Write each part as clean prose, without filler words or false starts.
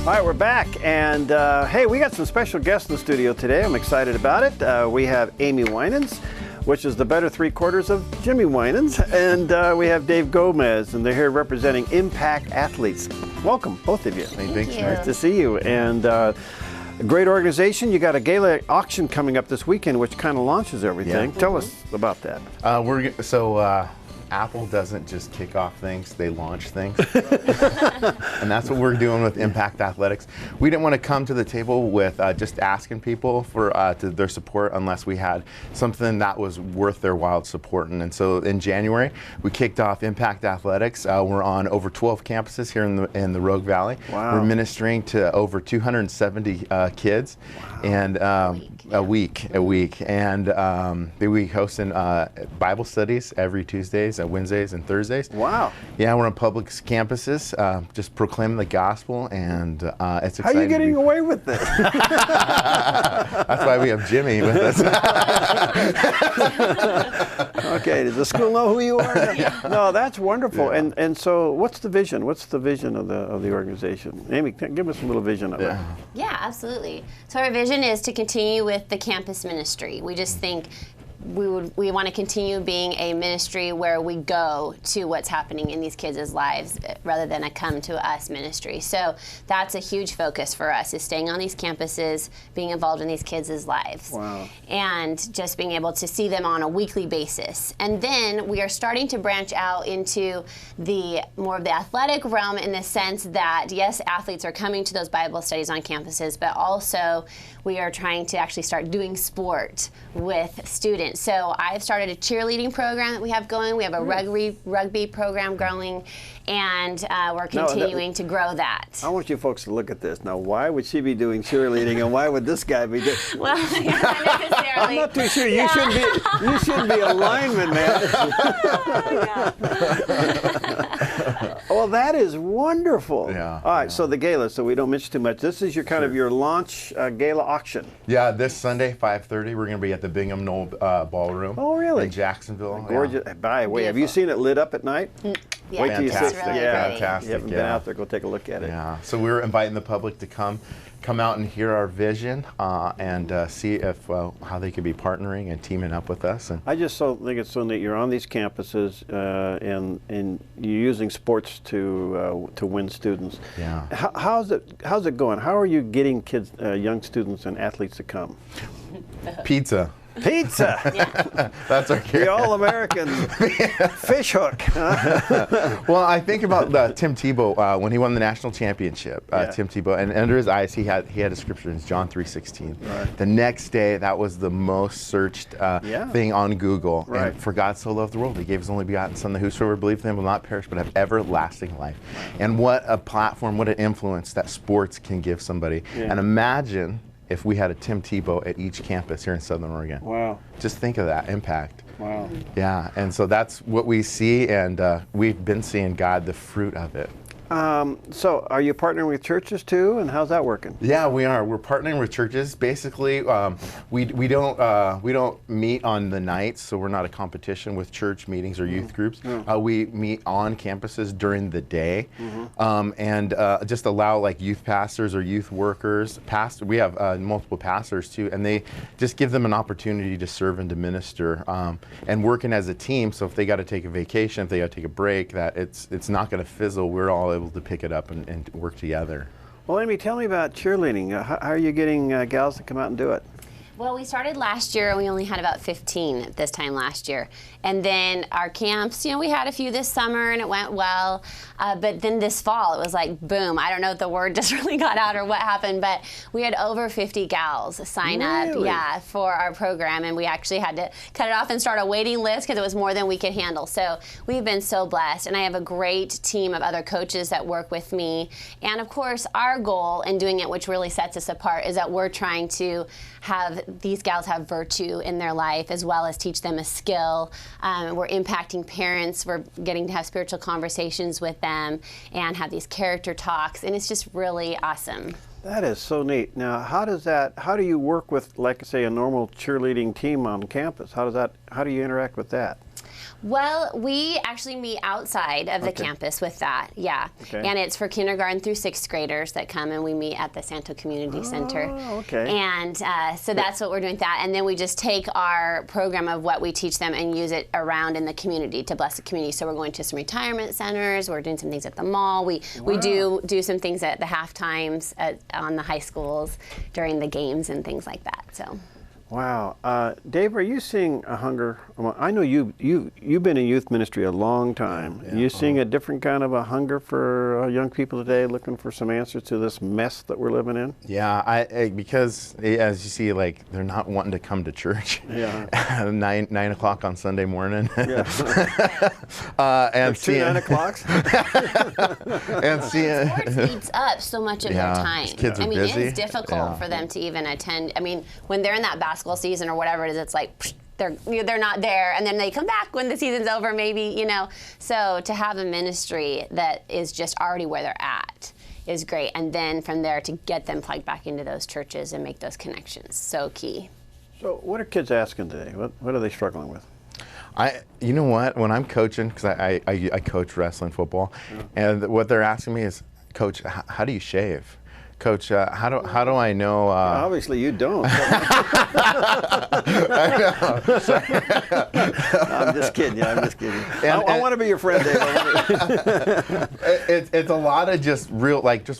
All right, we're back, and hey, we got some special guests in the studio today. I'm excited about it. We have Amy Winans, which is the better three-quarters of Jimmy Winans, and we have Dave Gomez, and they're here representing Impact Athletes. Welcome, both of you. Thank you. Nice to see you. And a great organization. You got a gala auction coming up this weekend, which kind of launches everything. Yeah. Tell us about that. Apple doesn't just kick off things, they launch things. And that's what we're doing with Impact Athletics. We didn't want to come to the table with just asking people for their support unless we had something that was worth their while supporting. And so in January, we kicked off Impact Athletics. We're on over 12 campuses here in the Rogue Valley. Wow. We're ministering to over 270 kids. Wow. And a week. And we hosting Bible studies every Tuesdays, Wednesdays, and Thursdays. Wow. Yeah, we're on public campuses, just proclaiming the gospel, and it's exciting. How are you getting away with this? That's why we have Jimmy with us. Okay, does the school know who you are? Yeah. No, that's wonderful. Yeah. And so, what's the vision? What's the vision of the organization? Amy, give us a little vision of it. Yeah, absolutely. So our vision is to continue with the campus ministry. We just think we want to continue being a ministry where we go to what's happening in these kids' lives rather than a come to us ministry. So that's a huge focus for us, is staying on these campuses, being involved in these kids' lives. Wow. And just being able to see them on a weekly basis. And then we are starting to branch out into the more of the athletic realm, in the sense that, yes, athletes are coming to those Bible studies on campuses, but also we are trying to actually start doing sport with students. So I've started a cheerleading program that we have going. We have a rugby program growing, and we're continuing to grow that. I want you folks to look at this. Now, why would she be doing cheerleading, and why would this guy be doing? Well, not necessarily. I'm not too sure. You shouldn't be a lineman, man. Well, that is wonderful. Yeah. All right, so the gala, so we don't miss too much. This is your kind of your launch gala auction. Yeah, this Sunday, 5:30, we're going to be at the Bingham Knoll Ballroom. Oh, really? In Jacksonville. Gorgeous. Yeah. By the way, have you seen it lit up at night? Yeah, Wait till you see it's it. really Fantastic. You haven't been out there, go take a look at it. Yeah, so we're inviting the public to come out and hear our vision and see if how they could be partnering and teaming up with us. And I just think it's so neat. You're on these campuses and you're using sports to win students. Yeah. How's it going? How are you getting kids, young students, and athletes to come? Pizza. Pizza. Yeah. That's our The all-American fish hook. Well, I think about Tim Tebow when he won the national championship. Tim Tebow, and under his eyes, he had a scripture in John 3:16. Right. The next day, that was the most searched thing on Google. Right. And for God so loved the world, He gave His only begotten Son, that whosoever believes in Him will not perish but have everlasting life. And what a platform, what an influence that sports can give somebody. Yeah. And imagine if we had a Tim Tebow at each campus here in Southern Oregon. Wow. Just think of that impact. Wow. Yeah, and so that's what we see, and we've been seeing God, the fruit of it. So are you partnering with churches too, and how's that working? Yeah, we are. We're partnering with churches. Basically, we don't meet on the nights, so we're not a competition with church meetings or youth groups. We meet on campuses during the day, and just allow like youth pastors or youth workers. We have multiple pastors too, and they just give them an opportunity to serve and to minister, and working as a team. So if they got to take a vacation, if they got to take a break, that it's not going to fizzle. We're all able to pick it up and work together. Well, Amy, tell me about cheerleading. How are you getting gals to come out and do it? Well, we started last year, and we only had about 15 at this time last year. And then our camps, we had a few this summer, and it went well. But then this fall, it was like, boom. I don't know if the word just really got out or what happened, but we had over 50 gals sign up for our program. And we actually had to cut it off and start a waiting list because it was more than we could handle. So we've been so blessed. And I have a great team of other coaches that work with me. And, of course, our goal in doing it, which really sets us apart, is that we're trying to have these gals have virtue in their life, as well as teach them a skill. We're impacting parents. We're getting to have spiritual conversations with them and have these character talks, and it's just really awesome. That is so neat. Now, how do you work with, like, say, a normal cheerleading team on campus? How do you interact with that? Well, we actually meet outside of the campus with that, yeah. Okay. And it's for kindergarten through 6th graders that come, and we meet at the Santo Community Center. Oh, okay. And so that's what we're doing with that. And then we just take our program of what we teach them and use it around in the community to bless the community. So we're going to some retirement centers. We're doing some things at the mall. We do some things at the half times on the high schools during the games and things like that. So. Wow. Dave, are you seeing a hunger? Well, I know you've been in youth ministry a long time. Yeah. Are you seeing a different kind of a hunger for young people today looking for some answers to this mess that we're living in? Yeah, because as you see, like, they're not wanting to come to church. Yeah. 9 o'clock on Sunday morning. Yeah. And There's 2 9 o'clocks. and seeing. Sports eats up so much of their time. Kids are busy. It's difficult for them to even attend. I mean, when they're in that basketball season or whatever it is, it's like psh, they're not there, and then they come back when the season's over, maybe, you know. So to have a ministry that is just already where they're at is great, and then from there to get them plugged back into those churches and make those connections, so key. So what are kids asking today? What are they struggling with? You know what? When I'm coaching, because I coach wrestling football, and what they're asking me is, Coach, how do you shave? Coach, how do I know? Obviously, you don't. I'm just kidding. Yeah, I'm just kidding. I want to be your friend, Dave. It's a lot of just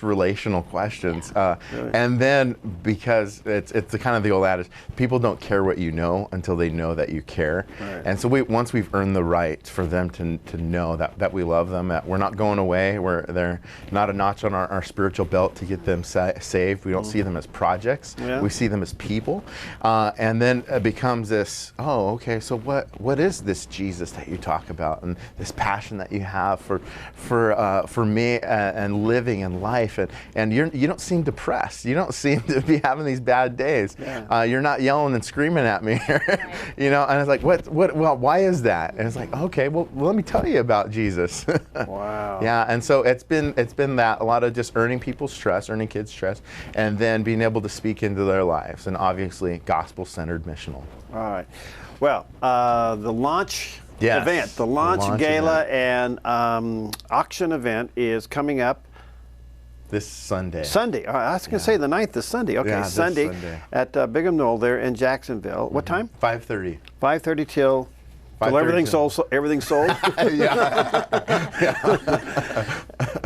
relational questions, Really? and then because it's the kind of the old adage, people don't care what you know until they know that you care, Right. and so once we've earned the right for them to know that we love them, that we're not going away, they're not a notch on our spiritual belt to get them saved. We don't see them as projects. Yeah. We see them as people, and then it becomes this. Oh, okay. So what is this Jesus that you talk about, and this passion that you have for me and living in life, and you don't seem depressed. You don't seem to be having these bad days. Yeah. You're not yelling and screaming at me, you know. And it's like, well, why is that? And it's like, okay, well, let me tell you about Jesus. Wow. Yeah, and so it's been that, a lot of just earning people's trust, earning kids' trust, and then being able to speak into their lives, and obviously gospel-centered missional. All right. Well, the launch event, the launch gala and auction event is coming up this Sunday. Sunday. I was going to say the 9th is Sunday. Okay, Yeah, this Sunday Sunday. at Bigham Knoll there in Jacksonville. What time? 5:30. 5:30 till 5:30 everything's till- sold. Everything's sold.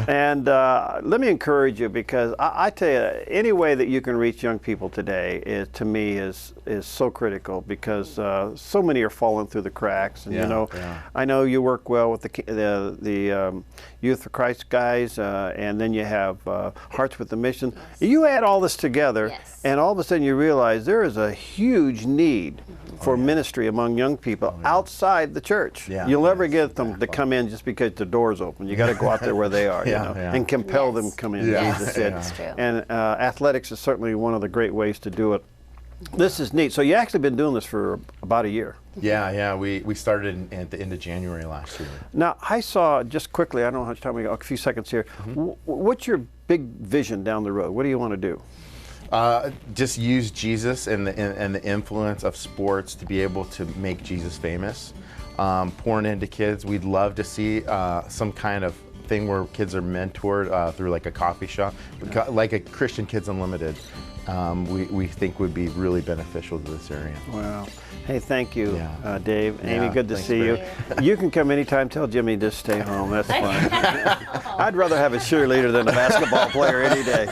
And let me encourage you, because I tell you, any way that you can reach young people today is, to me, is so critical, because so many are falling through the cracks. And I know you work well with the Youth for Christ guys, and then you have Hearts with the Mission. You add all this together, and all of a sudden you realize there is a huge need for ministry among young people outside the church. You'll never get them to come in just because the door's open. You got to go out there where they are, and compel them to come in. Jesus said. That's true. And athletics is certainly one of the great ways to do it. This is neat. So you actually been doing this for about a year. Yeah. We started at the end of January last year. Now, I saw, just quickly, I don't know how much time we got, a few seconds here. What's your big vision down the road? What do you want to do? Just use Jesus and the influence of sports to be able to make Jesus famous. Pouring into kids, we'd love to see some kind of thing where kids are mentored through like a coffee shop, like a Christian Kids Unlimited. We think would be really beneficial to this area. Wow. Hey, thank you, Dave. Amy, good to thanks, see you. You can come anytime. Tell Jimmy to just stay home. That's fine. I'd rather have a cheerleader than a basketball player any day.